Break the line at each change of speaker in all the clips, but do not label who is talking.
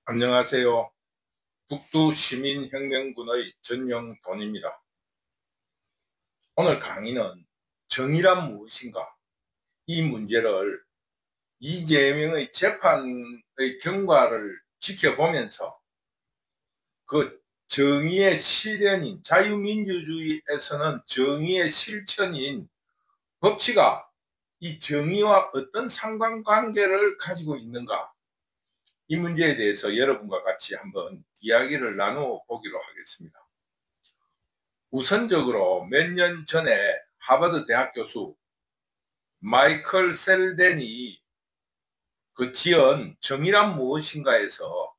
안녕하세요. 북두시민혁명군의 전영돈입니다. 오늘 강의는 정의란 무엇인가? 이 문제를 이재명의 재판의 경과를 지켜보면서 그 정의의 실현인 자유민주주의에서는 정의의 실천인 법치가 이 정의와 어떤 상관관계를 가지고 있는가? 이 문제에 대해서 여러분과 같이 한번 이야기를 나누어 보기로 하겠습니다. 우선적으로 몇 년 전에 하버드 대학 교수 마이클 셀덴이 그 지은 정의란 무엇인가에서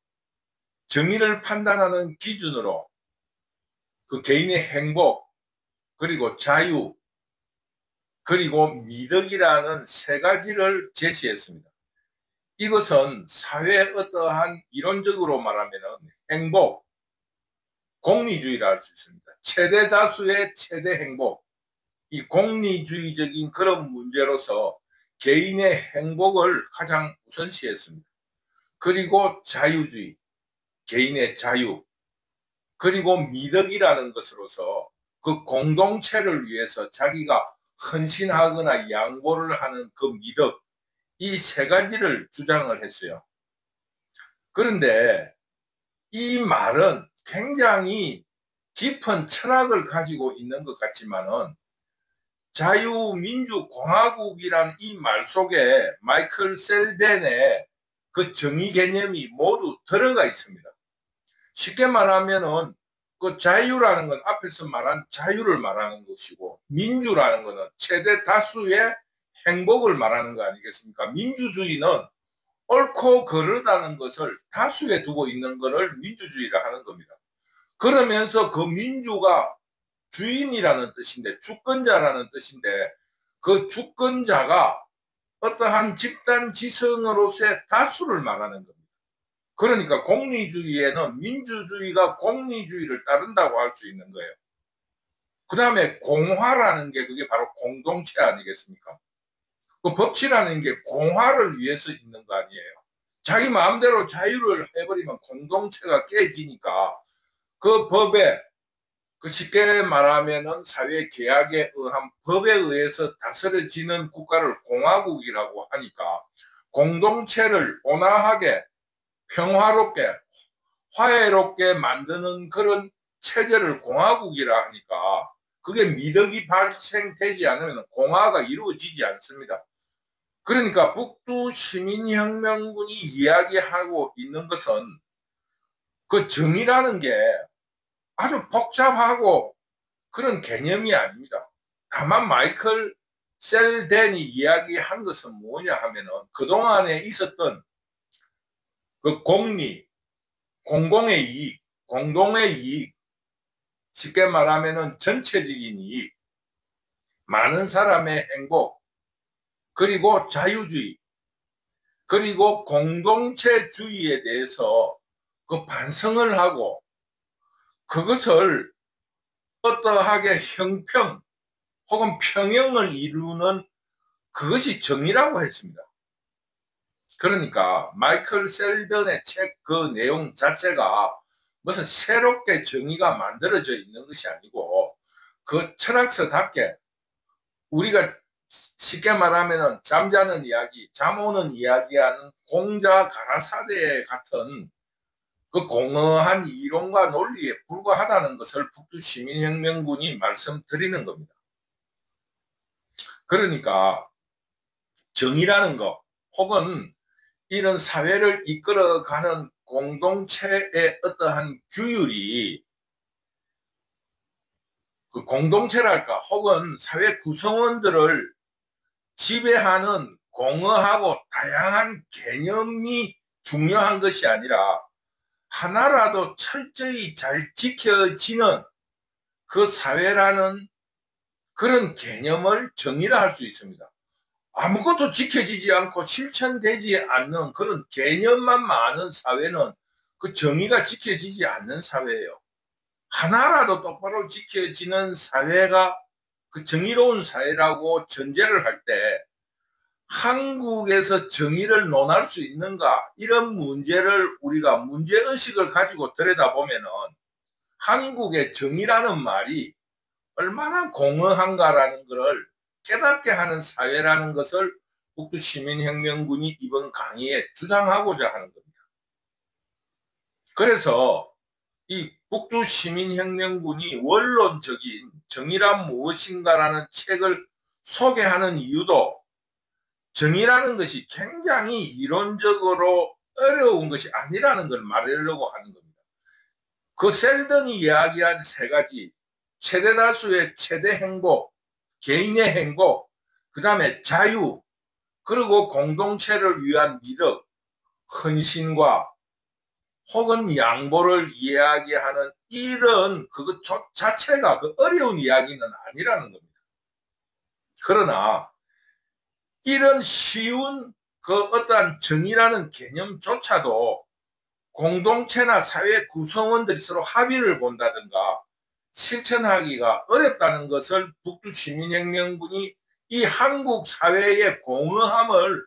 정의를 판단하는 기준으로 그 개인의 행복, 그리고 자유, 그리고 미덕이라는 세 가지를 제시했습니다. 이것은 사회의 어떠한 이론적으로 말하면 행복, 공리주의라 할 수 있습니다. 최대 다수의 최대 행복, 이 공리주의적인 그런 문제로서 개인의 행복을 가장 우선시했습니다. 그리고 자유주의, 개인의 자유, 그리고 미덕이라는 것으로서 그 공동체를 위해서 자기가 헌신하거나 양보를 하는 그 미덕, 이 세 가지를 주장을 했어요. 그런데 이 말은 굉장히 깊은 철학을 가지고 있는 것 같지만은 자유민주공화국이란 이 말 속에 마이클 셀덴의 그 정의 개념이 모두 들어가 있습니다. 쉽게 말하면은 그 자유라는 건 앞에서 말한 자유를 말하는 것이고, 민주라는 것은 최대 다수의 행복을 말하는 거 아니겠습니까? 민주주의는 옳고 그르다는 것을 다수에 두고 있는 것을 민주주의라 하는 겁니다. 그러면서 그 민주가 주인이라는 뜻인데, 주권자라는 뜻인데, 그 주권자가 어떠한 집단 지성으로서의 다수를 말하는 겁니다. 그러니까 공리주의에는 민주주의가 공리주의를 따른다고 할 수 있는 거예요. 그 다음에 공화라는 게 그게 바로 공동체 아니겠습니까? 그 법치라는 게 공화를 위해서 있는 거 아니에요. 자기 마음대로 자유를 해버리면 공동체가 깨지니까 그 법에, 그 쉽게 말하면은 사회 계약에 의한 법에 의해서 다스려지는 국가를 공화국이라고 하니까, 공동체를 온화하게 평화롭게 화해롭게 만드는 그런 체제를 공화국이라 하니까, 그게 미덕이 발생되지 않으면 공화가 이루어지지 않습니다. 그러니까 북두 시민혁명군이 이야기하고 있는 것은 그 정의라는 게 아주 복잡하고 그런 개념이 아닙니다. 다만 마이클 셀덴이 이야기한 것은 뭐냐 하면은 그동안에 있었던 그 공리, 공공의 이익, 공동의 이익, 쉽게 말하면은 전체적인 이익, 많은 사람의 행복, 그리고 자유주의, 그리고 공동체주의에 대해서 그 반성을 하고 그것을 어떠하게 형평 혹은 평형을 이루는 그것이 정의라고 했습니다. 그러니까 마이클 셀던의 책 그 내용 자체가 무슨 새롭게 정의가 만들어져 있는 것이 아니고, 그 철학서답게 우리가 쉽게 말하면 잠자는 이야기, 잠 오는 이야기하는 공자 가라사대 같은 그 공허한 이론과 논리에 불과하다는 것을 북두시민혁명군이 말씀드리는 겁니다. 그러니까 정의라는 것, 혹은 이런 사회를 이끌어가는 공동체의 어떠한 규율이, 그 공동체랄까 혹은 사회 구성원들을 지배하는 공허하고 다양한 개념이 중요한 것이 아니라 하나라도 철저히 잘 지켜지는 그 사회라는 그런 개념을 정의라 할 수 있습니다. 아무것도 지켜지지 않고 실천되지 않는 그런 개념만 많은 사회는 그 정의가 지켜지지 않는 사회예요. 하나라도 똑바로 지켜지는 사회가 그 정의로운 사회라고 전제를 할 때, 한국에서 정의를 논할 수 있는가, 이런 문제를 우리가 문제의식을 가지고 들여다보면은 한국의 정의라는 말이 얼마나 공허한가라는 것을 깨닫게 하는 사회라는 것을 북두시민혁명군이 이번 강의에 주장하고자 하는 겁니다. 그래서 이 북두시민혁명군이 원론적인 정의란 무엇인가라는 책을 소개하는 이유도 정의라는 것이 굉장히 이론적으로 어려운 것이 아니라는 걸 말하려고 하는 겁니다. 그 셀던이 이야기한 세 가지, 최대 다수의 최대 행복, 개인의 행복, 그 다음에 자유, 그리고 공동체를 위한 믿음, 헌신과 혹은 양보를 이야기하는 이런 그것 자체가 그 어려운 이야기는 아니라는 겁니다. 그러나 이런 쉬운 그 어떠한 정의라는 개념조차도 공동체나 사회 구성원들이 서로 합의를 본다든가 실천하기가 어렵다는 것을 북두시민혁명군이 이 한국 사회의 공허함을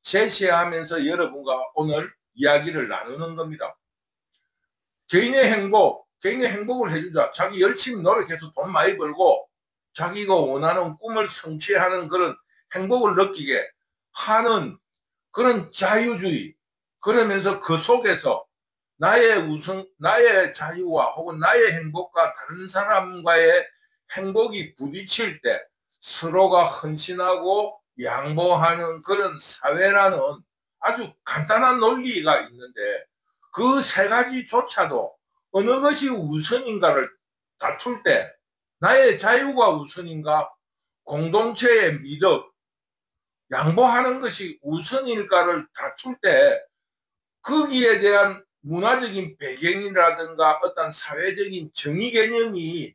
제시하면서 여러분과 오늘 이야기를 나누는 겁니다. 개인의 행복을 해주자. 자기 열심히 노력해서 돈 많이 벌고 자기가 원하는 꿈을 성취하는 그런 행복을 느끼게 하는 그런 자유주의. 그러면서 그 속에서 나의 자유와 혹은 나의 행복과 다른 사람과의 행복이 부딪힐 때 서로가 헌신하고 양보하는 그런 사회라는 아주 간단한 논리가 있는데 그 세 가지조차도 어느 것이 우선인가를 다툴 때 나의 자유가 우선인가 공동체의 믿음, 양보하는 것이 우선일까를 다툴 때 거기에 대한 문화적인 배경이라든가 어떤 사회적인 정의 개념이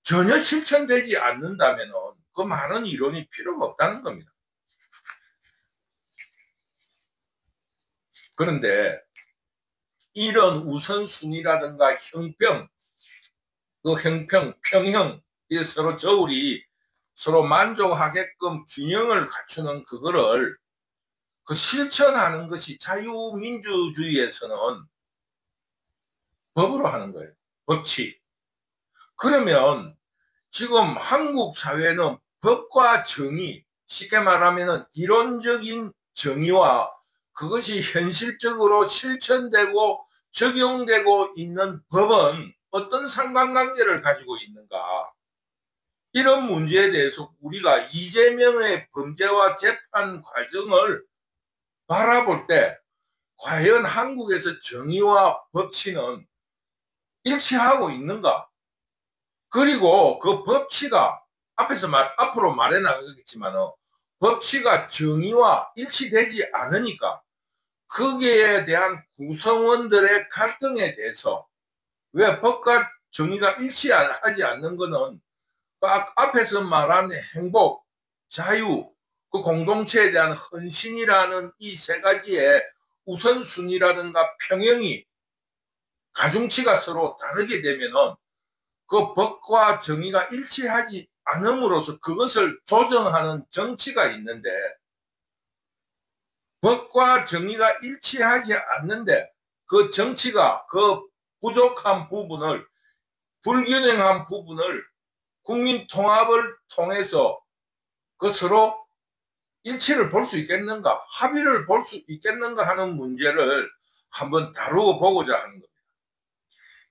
전혀 실천되지 않는다면 그 많은 이론이 필요가 없다는 겁니다. 그런데 이런 우선순위라든가 형평, 그 형평, 평형, 이 서로 저울이 서로 만족하게끔 균형을 갖추는 그거를 그 실천하는 것이 자유민주주의에서는 법으로 하는 거예요. 법치. 그러면 지금 한국 사회는 법과 정의, 쉽게 말하면 이론적인 정의와 그것이 현실적으로 실천되고 적용되고 있는 법은 어떤 상관관계를 가지고 있는가? 이런 문제에 대해서 우리가 이재명의 범죄와 재판 과정을 바라볼 때 과연 한국에서 정의와 법치는 일치하고 있는가? 그리고 그 법치가 앞으로 말해 나가겠지만 법치가 정의와 일치되지 않으니까 거기에 대한 구성원들의 갈등에 대해서 왜 법과 정의가 일치하지 않는 것은 앞에서 말한 행복, 자유, 그 공동체에 대한 헌신이라는 이 세 가지의 우선순위라든가 평형이 가중치가 서로 다르게 되면은 그 법과 정의가 일치하지 않음으로써 그것을 조정하는 정치가 있는데 법과 정의가 일치하지 않는데 그 정치가 그 부족한 부분을 불균형한 부분을 국민 통합을 통해서 그 서로 일치를 볼 수 있겠는가 합의를 볼 수 있겠는가 하는 문제를 한번 다루어 보고자 하는 겁니다.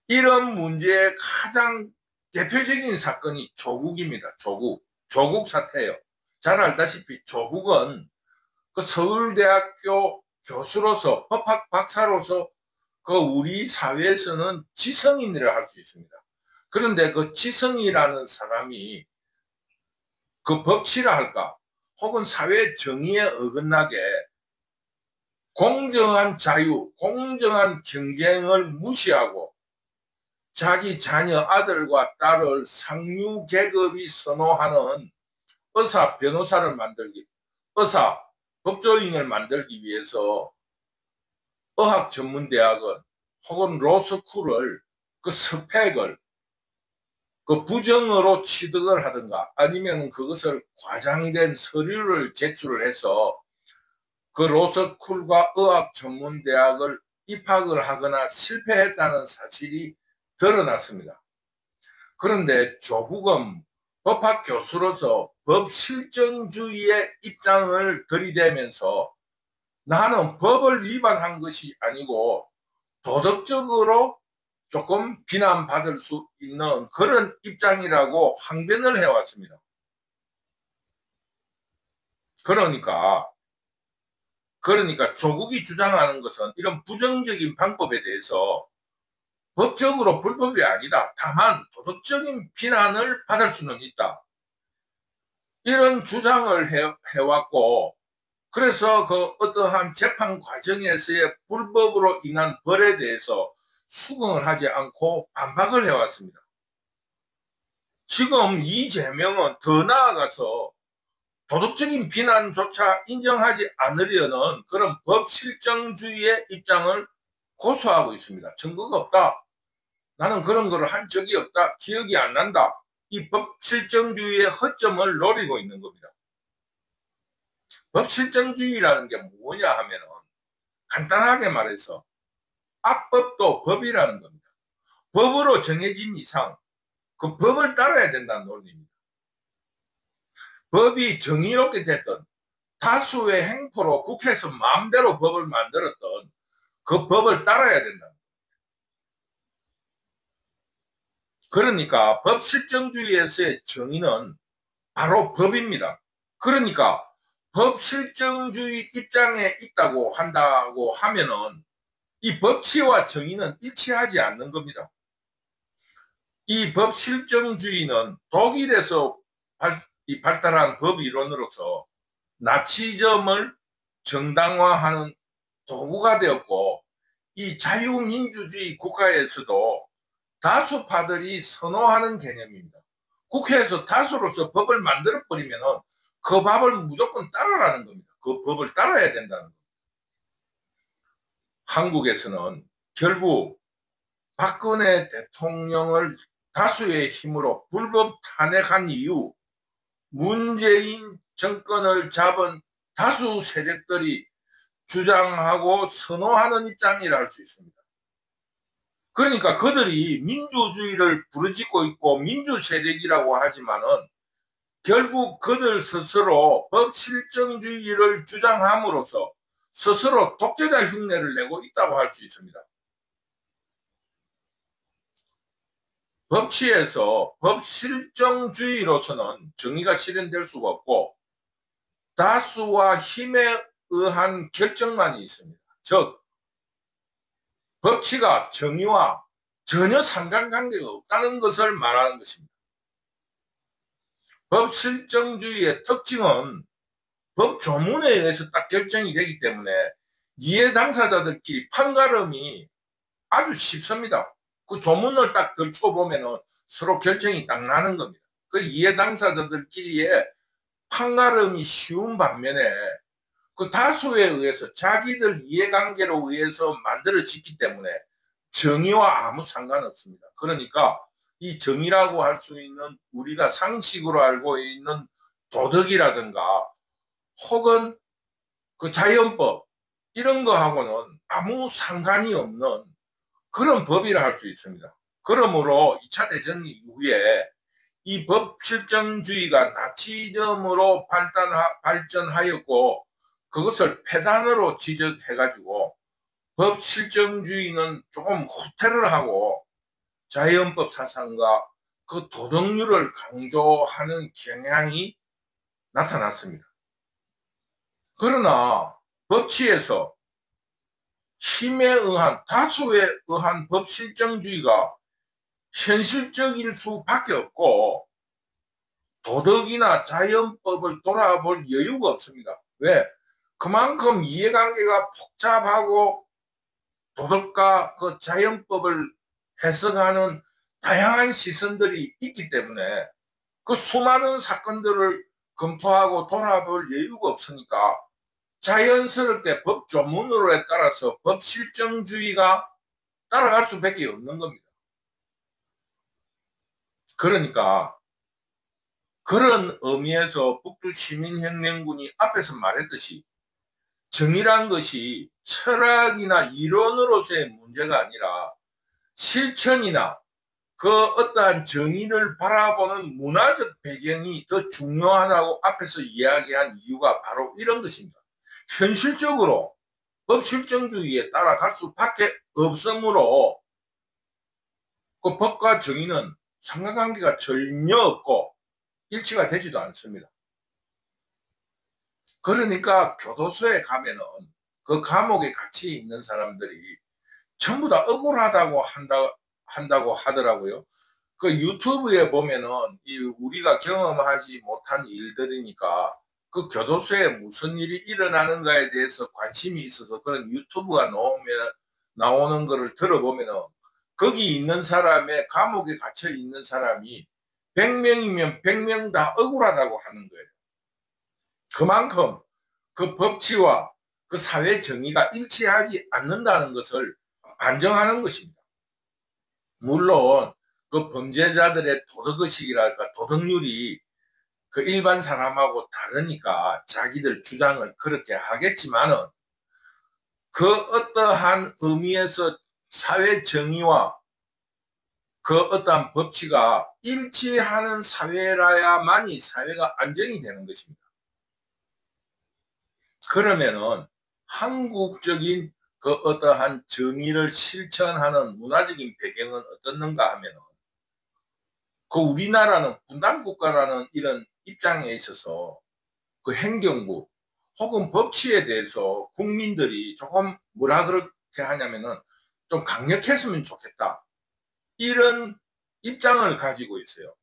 이런 문제의 가장 대표적인 사건이 조국입니다. 조국 사태예요. 잘 알다시피 조국은 그 서울대학교 교수로서 법학 박사로서 그 우리 사회에서는 지성인이라 할 수 있습니다. 그런데 그 지성이라는 사람이 그 법치라 할까 혹은 사회 정의에 어긋나게 공정한 자유, 공정한 경쟁을 무시하고 자기 자녀 아들과 딸을 상류 계급이 선호하는 변호사를 만들기, 법조인을 만들기 위해서 의학전문대학은 혹은 로스쿨을 그 스펙을 그 부정으로 취득을 하든가 아니면 그것을 과장된 서류를 제출을 해서 그 로스쿨과 의학전문대학을 입학을 하거나 실패했다는 사실이 드러났습니다. 그런데 조국은 법학 교수로서 법 실정주의의 입장을 들이대면서 나는 법을 위반한 것이 아니고 도덕적으로 조금 비난받을 수 있는 그런 입장이라고 항변을 해왔습니다. 그러니까 조국이 주장하는 것은 이런 부정적인 방법에 대해서 법적으로 불법이 아니다. 다만 도덕적인 비난을 받을 수는 있다. 이런 주장을 해왔고, 그래서 그 어떠한 재판 과정에서의 불법으로 인한 벌에 대해서 수긍을 하지 않고 반박을 해왔습니다. 지금 이재명은 더 나아가서 도덕적인 비난조차 인정하지 않으려는 그런 법실정주의의 입장을 고수하고 있습니다. 증거가 없다. 나는 그런 거를 한 적이 없다. 기억이 안 난다. 이 법실정주의의 허점을 노리고 있는 겁니다. 법실정주의라는 게 뭐냐 하면은 간단하게 말해서 악법도 법이라는 겁니다. 법으로 정해진 이상 그 법을 따라야 된다는 논리입니다. 법이 정의롭게 됐던 다수의 행포로 국회에서 마음대로 법을 만들었던 그 법을 따라야 된다. 그러니까 법실정주의에서의 정의는 바로 법입니다. 그러니까 법실정주의 입장에 있다고 한다고 하면은 이 법치와 정의는 일치하지 않는 겁니다. 이 법실정주의는 독일에서 발달한 법이론으로서 나치즘을 정당화하는 도구가 되었고, 이 자유민주주의 국가에서도 다수파들이 선호하는 개념입니다. 국회에서 다수로서 법을 만들어버리면 그 법을 무조건 따르라는 겁니다. 그 법을 따라야 된다는 겁니다. 한국에서는 결국 박근혜 대통령을 다수의 힘으로 불법 탄핵한 이후 문재인 정권을 잡은 다수 세력들이 주장하고 선호하는 입장이라 할 수 있습니다. 그러니까 그들이 민주주의를 부르짖고 있고 민주 세력이라고 하지만은 결국 그들 스스로 법실정주의를 주장함으로써 스스로 독재자 흉내를 내고 있다고 할 수 있습니다. 법치에서 법실정주의로서는 정의가 실현될 수가 없고 다수와 힘에 의한 결정만이 있습니다. 즉 법치가 정의와 전혀 상관관계가 없다는 것을 말하는 것입니다. 법실정주의의 특징은 법 조문에 의해서 딱 결정이 되기 때문에 이해 당사자들끼리 판가름이 아주 쉽습니다. 그 조문을 딱 들춰보면 서로 결정이 딱 나는 겁니다. 그 이해 당사자들끼리의 판가름이 쉬운 반면에 그 다수에 의해서 자기들 이해관계로 의해서 만들어졌기 때문에 정의와 아무 상관없습니다. 그러니까 이 정의라고 할 수 있는 우리가 상식으로 알고 있는 도덕이라든가 혹은 그 자연법 이런 거하고는 아무 상관이 없는 그런 법이라 할 수 있습니다. 그러므로 2차 대전 이후에 이 법실정주의가 나치즘으로 발전하였고 그것을 폐단으로 지적해가지고 법실정주의는 조금 후퇴를 하고 자연법 사상과 그 도덕률을 강조하는 경향이 나타났습니다. 그러나 법치에서 힘에 의한 다수에 의한 법실정주의가 현실적일 수밖에 없고 도덕이나 자연법을 돌아볼 여유가 없습니다. 왜? 그만큼 이해관계가 복잡하고 도덕과 그 자연법을 해석하는 다양한 시선들이 있기 때문에 그 수많은 사건들을 검토하고 돌아볼 여유가 없으니까 자연스럽게 법 조문으로에 따라서 법 실정주의가 따라갈 수밖에 없는 겁니다. 그러니까 그런 의미에서 북두 시민혁명군이 앞에서 말했듯이 정의란 것이 철학이나 이론으로서의 문제가 아니라 실천이나 그 어떠한 정의를 바라보는 문화적 배경이 더 중요하다고 앞에서 이야기한 이유가 바로 이런 것입니다. 현실적으로 법 실정주의에 따라갈 수밖에 없으므로 그 법과 정의는 상관관계가 전혀 없고 일치가 되지도 않습니다. 그러니까 교도소에 가면은 그 감옥에 같이 있는 사람들이 전부 다 억울하다고 한다고 하더라고요. 그 유튜브에 보면은 우리가 경험하지 못한 일들이니까 그 교도소에 무슨 일이 일어나는가에 대해서 관심이 있어서 그런 유튜브가 나오는 거를 들어보면은 거기 있는 사람의 감옥에 갇혀 있는 사람이 100명이면 100명 다 억울하다고 하는 거예요. 그만큼 그 법치와 그 사회 정의가 일치하지 않는다는 것을 반증하는 것입니다. 물론 그 범죄자들의 도덕의식이랄까 도덕률이 그 일반 사람하고 다르니까 자기들 주장을 그렇게 하겠지만은 그 어떠한 의미에서 사회 정의와 그 어떠한 법치가 일치하는 사회라야만이 사회가 안정이 되는 것입니다. 그러면은 한국적인 그 어떠한 정의를 실천하는 문화적인 배경은 어떻는가 하면은 그 우리나라는 분단국가라는 이런 입장에 있어서 그 행정부 혹은 법치에 대해서 국민들이 조금 뭐라 그렇게 하냐면은 좀 강력했으면 좋겠다. 이런 입장을 가지고 있어요.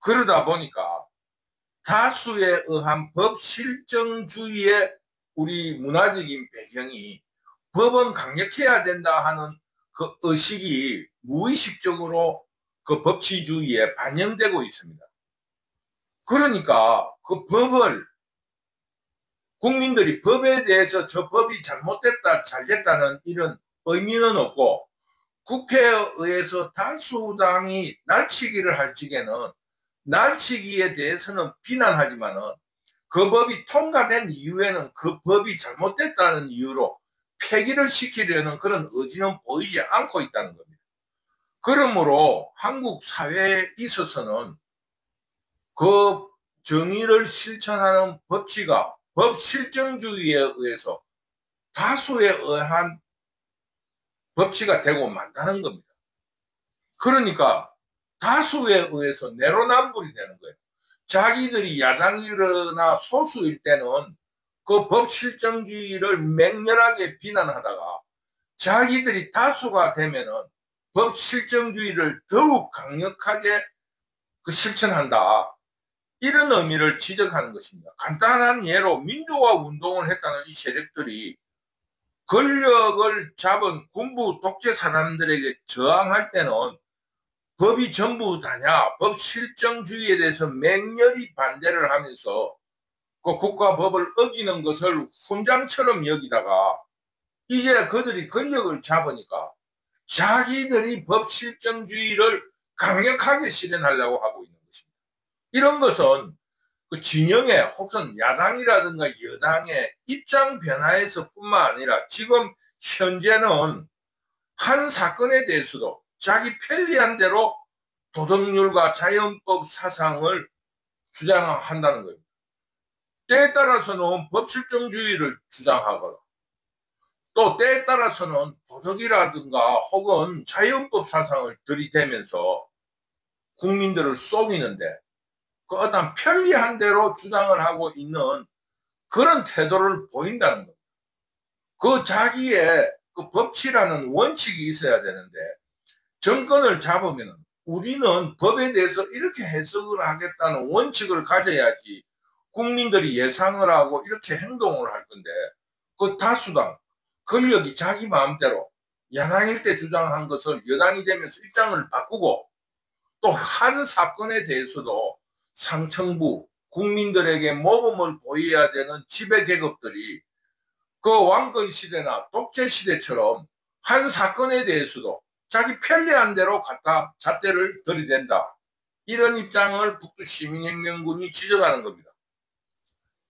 그러다 보니까 다수에 의한 법 실정주의의 우리 문화적인 배경이 법은 강력해야 된다 하는 그 의식이 무의식적으로 그 법치주의에 반영되고 있습니다. 그러니까 그 법을 국민들이 법에 대해서 저 법이 잘못됐다 잘됐다는 이런 의미는 없고 국회에 의해서 다수당이 날치기를 할 적에는 날치기에 대해서는 비난하지만은 그 법이 통과된 이후에는 그 법이 잘못됐다는 이유로 폐기를 시키려는 그런 의지는 보이지 않고 있다는 겁니다. 그러므로 한국 사회에 있어서는 그 정의를 실천하는 법치가 법 실정주의에 의해서 다수에 의한 법치가 되고 만다는 겁니다. 그러니까 다수에 의해서 내로남불이 되는 거예요. 자기들이 야당이거나 소수일 때는 그 법 실정주의를 맹렬하게 비난하다가 자기들이 다수가 되면은 법 실정주의를 더욱 강력하게 그 실천한다. 이런 의미를 지적하는 것입니다. 간단한 예로 민주화 운동을 했다는 이 세력들이 권력을 잡은 군부 독재 사람들에게 저항할 때는 법이 전부 다냐, 법 실정주의에 대해서 맹렬히 반대를 하면서 그 국가법을 어기는 것을 훈장처럼 여기다가 이제 그들이 권력을 잡으니까 자기들이 법 실정주의를 강력하게 실현하려고 하고 있는 것입니다. 이런 것은 그 진영의 혹은 야당이라든가 여당의 입장 변화에서 뿐만 아니라 지금 현재는 한 사건에 대해서도 자기 편리한 대로 도덕률과 자연법 사상을 주장한다는 겁니다. 때에 따라서는 법실정주의를 주장하거나 또 때에 따라서는 도덕이라든가 혹은 자연법 사상을 들이대면서 국민들을 속이는데 그 어떤 편리한 대로 주장을 하고 있는 그런 태도를 보인다는 겁니다. 그 자기의 그 법치라는 원칙이 있어야 되는데 정권을 잡으면 우리는 법에 대해서 이렇게 해석을 하겠다는 원칙을 가져야지 국민들이 예상을 하고 이렇게 행동을 할 건데 그 다수당 권력이 자기 마음대로 야당일 때 주장한 것을 여당이 되면서 입장을 바꾸고 또 한 사건에 대해서도 상층부 국민들에게 모범을 보여야 되는 지배 계급들이 그 왕권 시대나 독재 시대처럼 한 사건에 대해서도 자기 편리한 대로 갖다 잣대를 들이댄다. 이런 입장을 북두 시민혁명군이 지적하는 겁니다.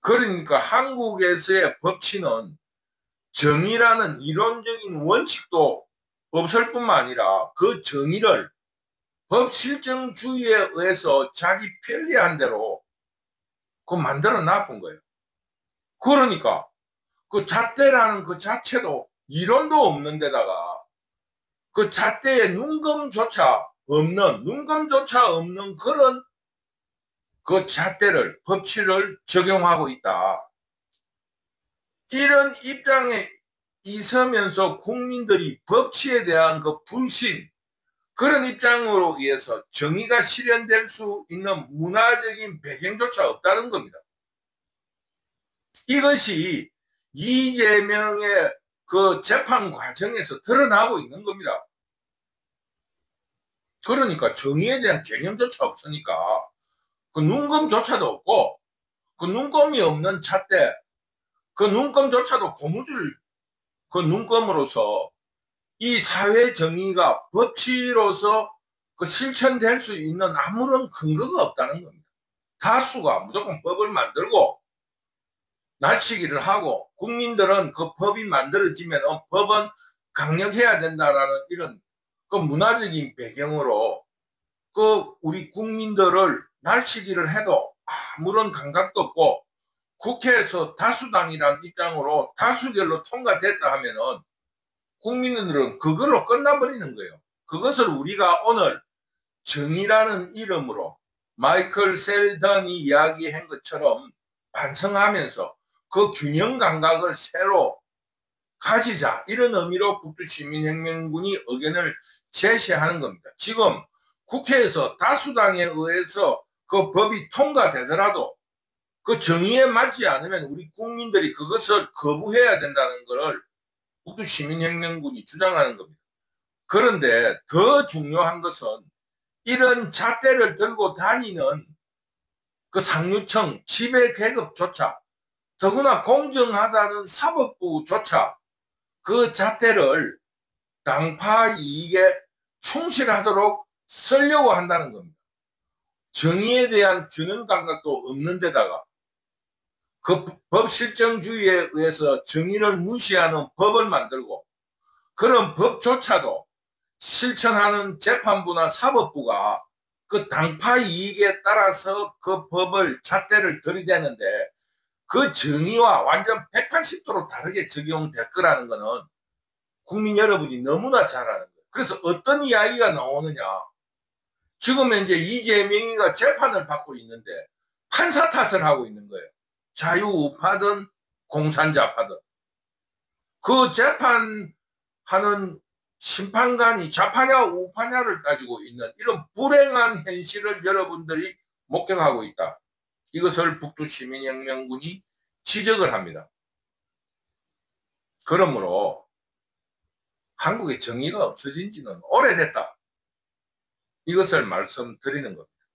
그러니까 한국에서의 법치는 정의라는 이론적인 원칙도 없을 뿐만 아니라 그 정의를 법 실정주의에 의해서 자기 편리한 대로 그 만들어 놔본 거예요. 그러니까 그 잣대라는 그 자체도 이론도 없는 데다가 그 잣대에 눈금조차 없는 그런 그 잣대를 법치를 적용하고 있다. 이런 입장에 있으면서 국민들이 법치에 대한 그 불신, 그런 입장으로 의해서 정의가 실현될 수 있는 문화적인 배경조차 없다는 겁니다. 이것이 이재명의 그 재판 과정에서 드러나고 있는 겁니다. 그러니까 정의에 대한 개념조차 없으니까 그 눈금조차도 없고 그 눈금이 없는 잣대, 그 눈금조차도 고무줄 그 눈금으로서 이 사회 정의가 법치로서 그 실천될 수 있는 아무런 근거가 없다는 겁니다. 다수가 무조건 법을 만들고 날치기를 하고 국민들은 그 법이 만들어지면 법은 강력해야 된다라는 이런 그 문화적인 배경으로 그 우리 국민들을 날치기를 해도 아무런 감각도 없고 국회에서 다수당이라는 입장으로 다수결로 통과됐다 하면은 국민들은 그걸로 끝나버리는 거예요. 그것을 우리가 오늘 정의라는 이름으로 마이클 셀던이 이야기한 것처럼 반성하면서 그 균형 감각을 새로 가지자, 이런 의미로 북두시민혁명군이 의견을 제시하는 겁니다. 지금 국회에서 다수당에 의해서 그 법이 통과되더라도 그 정의에 맞지 않으면 우리 국민들이 그것을 거부해야 된다는 것을 북두시민혁명군이 주장하는 겁니다. 그런데 더 중요한 것은 이런 잣대를 들고 다니는 그 상류층 지배 계급조차, 더구나 공정하다는 사법부조차 그 잣대를 당파 이익에 충실하도록 쓰려고 한다는 겁니다. 정의에 대한 균형 감각도 없는 데다가 그 법 실정주의에 의해서 정의를 무시하는 법을 만들고, 그런 법조차도 실천하는 재판부나 사법부가 그 당파 이익에 따라서 그 법을 잣대를 들이대는데 그 정의와 완전 180도로 다르게 적용될 거라는 거는 국민 여러분이 너무나 잘 아는 거예요. 그래서 어떤 이야기가 나오느냐. 지금 현재 이재명이가 재판을 받고 있는데 판사 탓을 하고 있는 거예요. 자유우파든 공산자파든. 그 재판하는 심판관이 좌파냐 우파냐를 따지고 있는 이런 불행한 현실을 여러분들이 목격하고 있다. 이것을 북두시민혁명군이 지적을 합니다. 그러므로 한국의 정의가 없어진 지는 오래됐다. 이것을 말씀드리는 겁니다.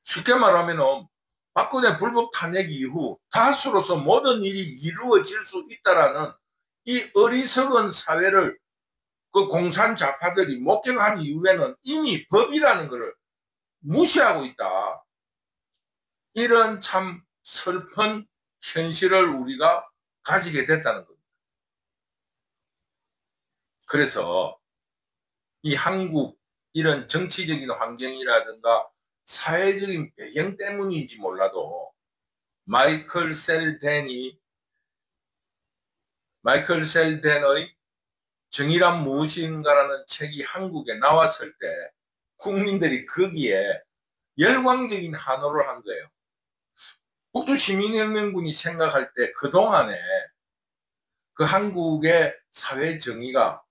쉽게 말하면 박근혜 불법 탄핵 이후 다수로서 모든 일이 이루어질 수 있다라는 이 어리석은 사회를 그 공산 좌파들이 목격한 이후에는 이미 법이라는 것을 무시하고 있다. 이런 참 슬픈 현실을 우리가 가지게 됐다는 겁니다. 그래서 이 한국 이런 정치적인 환경이라든가 사회적인 배경 때문인지 몰라도 마이클 셀덴의 정의란 무엇인가라는 책이 한국에 나왔을 때 국민들이 거기에 열광적인 환호를 한 거예요. 북두시민혁명군이 생각할 때 그동안에 그 한국의 사회 정의가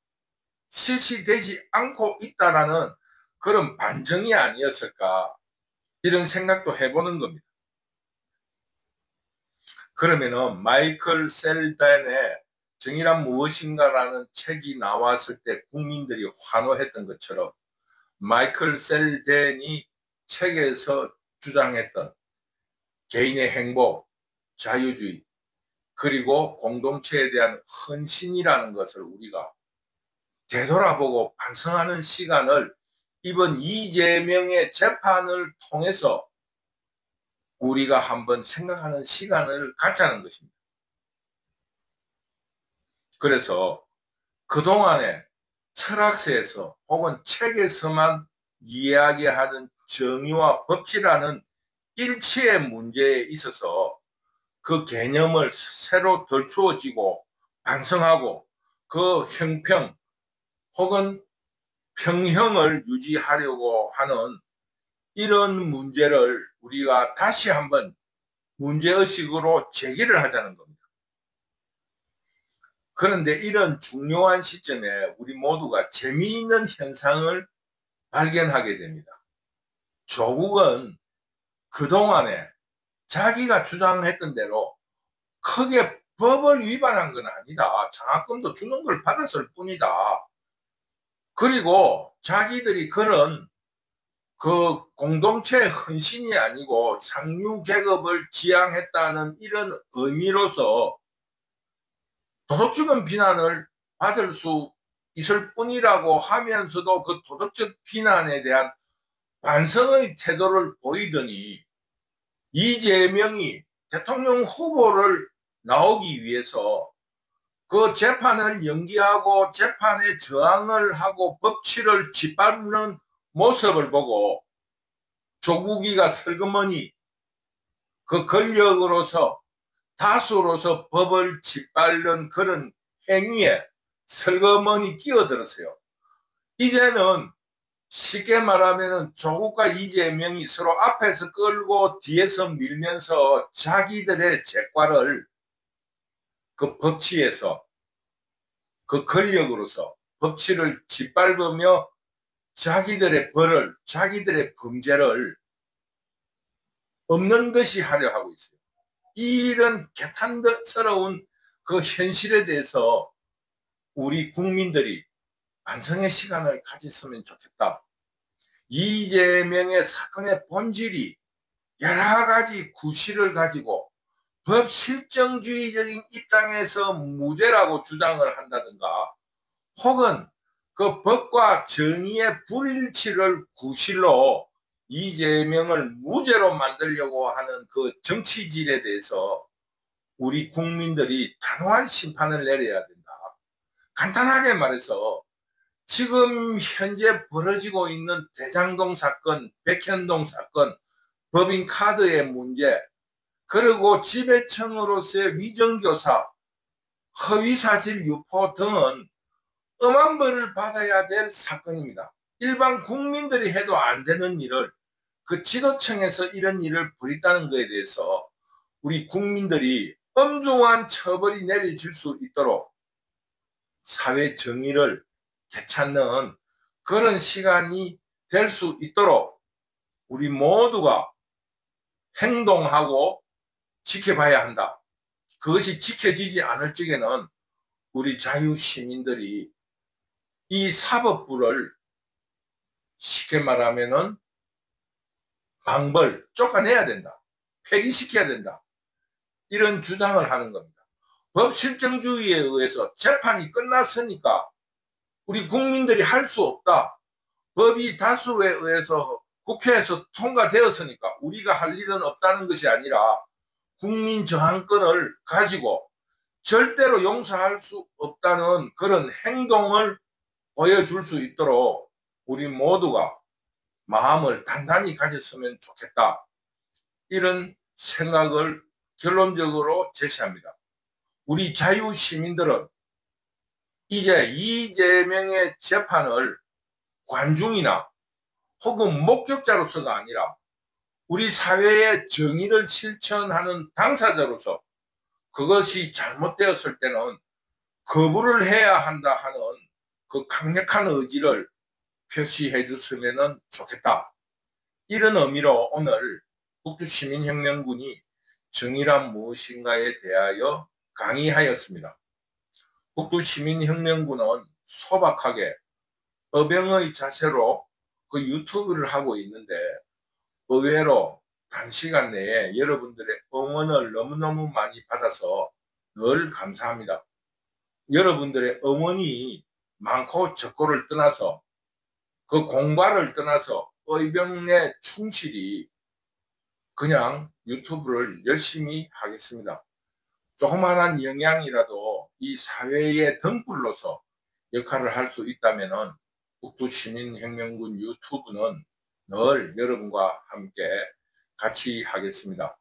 실시되지 않고 있다라는 그런 반정이 아니었을까, 이런 생각도 해보는 겁니다. 그러면은 마이클 셀덴의 정의란 무엇인가라는 책이 나왔을 때 국민들이 환호했던 것처럼 마이클 셀덴이 책에서 주장했던 개인의 행복, 자유주의, 그리고 공동체에 대한 헌신이라는 것을 우리가 되돌아보고 반성하는 시간을 이번 이재명의 재판을 통해서 우리가 한번 생각하는 시간을 갖자는 것입니다. 그래서 그동안에 철학서에서 혹은 책에서만 이야기하는 정의와 법치라는 일치의 문제에 있어서 그 개념을 새로 덜추어지고 반성하고 그 형평 혹은 평형을 유지하려고 하는 이런 문제를 우리가 다시 한번 문제의식으로 제기를 하자는 겁니다. 그런데 이런 중요한 시점에 우리 모두가 재미있는 현상을 발견하게 됩니다. 조국은 그동안에 자기가 주장했던 대로 크게 법을 위반한 건 아니다. 장학금도 주는 걸 받았을 뿐이다. 그리고 자기들이 그런 그 공동체의 헌신이 아니고 상류 계급을 지향했다는 이런 의미로서 도덕적인 비난을 받을 수 있을 뿐이라고 하면서도 그 도덕적 비난에 대한 반성의 태도를 보이더니 이재명이 대통령 후보를 나오기 위해서 그 재판을 연기하고 재판에 저항을 하고 법치를 짓밟는 모습을 보고 조국이가 슬그머니 그 권력으로서 다수로서 법을 짓밟는 그런 행위에 슬그머니 끼어들었어요. 이제는 쉽게 말하면 조국과 이재명이 서로 앞에서 끌고 뒤에서 밀면서 자기들의 재과를 그 법치에서 그 권력으로서 법치를 짓밟으며 자기들의 벌을 자기들의 범죄를 없는 듯이 하려 하고 있어요. 이런 개탄스러운 그 현실에 대해서 우리 국민들이 반성의 시간을 가졌으면 좋겠다. 이재명의 사건의 본질이 여러 가지 구실을 가지고 법실정주의적인 입장에서 무죄라고 주장을 한다든가 혹은 그 법과 정의의 불일치를 구실로 이재명을 무죄로 만들려고 하는 그 정치질에 대해서 우리 국민들이 단호한 심판을 내려야 된다. 간단하게 말해서 지금 현재 벌어지고 있는 대장동 사건, 백현동 사건, 법인카드의 문제, 그리고 지배청으로서의 위정교사, 허위사실 유포 등은 엄한 벌을 받아야 될 사건입니다. 일반 국민들이 해도 안 되는 일을 그 지도청에서 이런 일을 벌였다는 것에 대해서 우리 국민들이 엄중한 처벌이 내려질 수 있도록 사회 정의를 되찾는 그런 시간이 될 수 있도록 우리 모두가 행동하고 지켜봐야 한다. 그것이 지켜지지 않을 적에는 우리 자유시민들이 이 사법부를 쉽게 말하면은 방벌 쫓아내야 된다. 폐기시켜야 된다. 이런 주장을 하는 겁니다. 법실정주의에 의해서 재판이 끝났으니까 우리 국민들이 할 수 없다. 법이 다수에 의해서 국회에서 통과되었으니까 우리가 할 일은 없다는 것이 아니라 국민 저항권을 가지고 절대로 용서할 수 없다는 그런 행동을 보여줄 수 있도록 우리 모두가 마음을 단단히 가졌으면 좋겠다. 이런 생각을 결론적으로 제시합니다. 우리 자유시민들은 이제 이재명의 재판을 관중이나 혹은 목격자로서가 아니라 우리 사회의 정의를 실천하는 당사자로서 그것이 잘못되었을 때는 거부를 해야 한다 하는 그 강력한 의지를 표시해 줬으면 좋겠다. 이런 의미로 오늘 북두시민혁명군이 정의란 무엇인가에 대하여 강의하였습니다. 북두시민혁명군은 소박하게 어병의 자세로 그 유튜브를 하고 있는데 의외로 단시간 내에 여러분들의 응원을 너무너무 많이 받아서 늘 감사합니다. 여러분들의 응원이 많고 적고를 떠나서 그 공과를 떠나서 의병의 충실이 그냥 유튜브를 열심히 하겠습니다. 조그마한 영향이라도 이 사회의 등불로서 역할을 할 수 있다면은 북두시민혁명군 유튜브는 늘 여러분과 함께 같이 하겠습니다.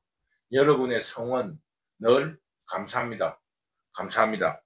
여러분의 성원 늘 감사합니다. 감사합니다.